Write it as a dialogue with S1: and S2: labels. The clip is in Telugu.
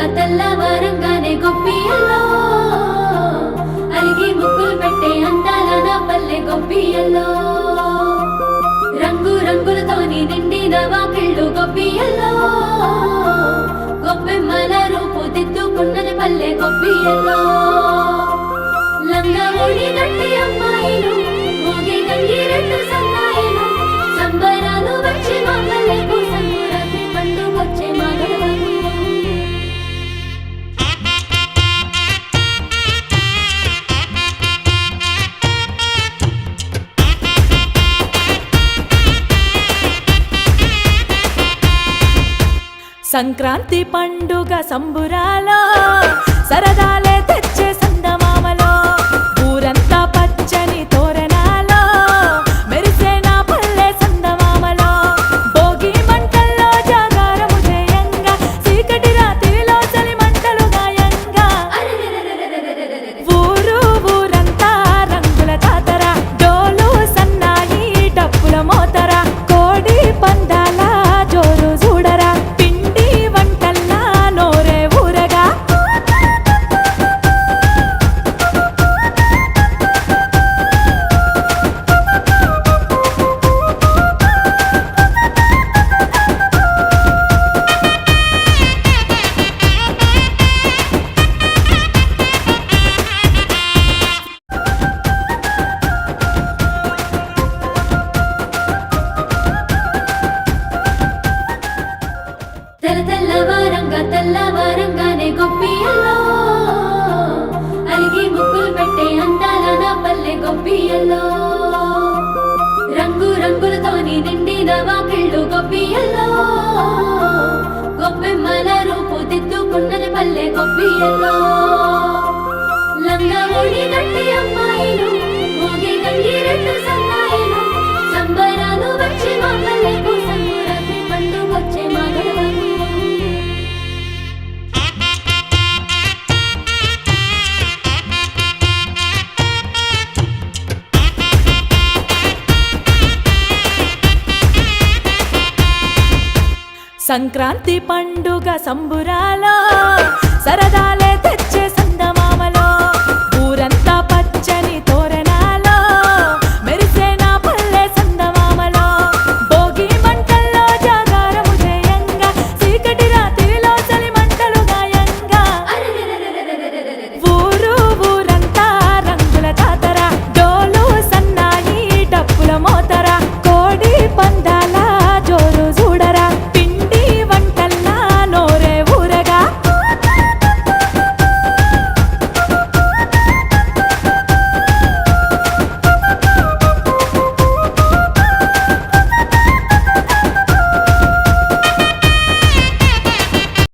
S1: తెల్లవారంగా తెల్లవారంగానే గొప్పియల్లో అలిగి ముగ్గులు పెట్టే అందాల నా పల్లె గొప్పియల్లో రంగు రంగులతోని నిండిన వాకిళ్ళు గొప్పియల్లో గొప్పెమ్మల రూపు దిద్దుకున్నది పల్లె గొప్పియల్లో లంగా ఓడి గట్టి అమ్మాయిలు మోగి గంగిరెద్దు సన్నాయిలు సంబరాలు వచ్చి మా పల్లెకు సంక్రాంతి పండుగొచ్చే మా గడవకు
S2: సంక్రాంతి పండుగ సంబురాలో సరదాలే తెచ్చే సందమామలో ఊరంతా పచ్చని తోరణాలో మెరిసే నా పల్లె సందమామలో భోగి మంటల్లో జాగారము చేయంగా చీకటి రాత్రిలో చలి మంటలు గాయంగా ఊరు ఊరంతా రంగుల జాతర డోలు సన్నాయి డప్పుల మోతర కోడి పందాల జోరు చూడరా
S1: తెల్లవారంగా తెల్లవారంగానే గొప్పియల్లో అలిగి ముగ్గులు పెట్టే అందాల నా పల్లె గొప్పియల్లో రంగు రంగులతోని నిండిన వాకిళ్ళు గొప్పియల్లో గొప్పెమ్మల రూపు దిద్దుకున్నది పల్లె గొప్పియల్లో లంగా ఓడి గట్టి అమ్మాయిలు మోగి గంగిరెద్దు సన్నాయిలు సంబరాలు వచ్చి మా పల్లెకు సంక్రాంతి పండుగొచ్చే మా గడవకు
S2: సంక్రాంతి పండుగ సంబురాలో సరదాలే తెచ్చే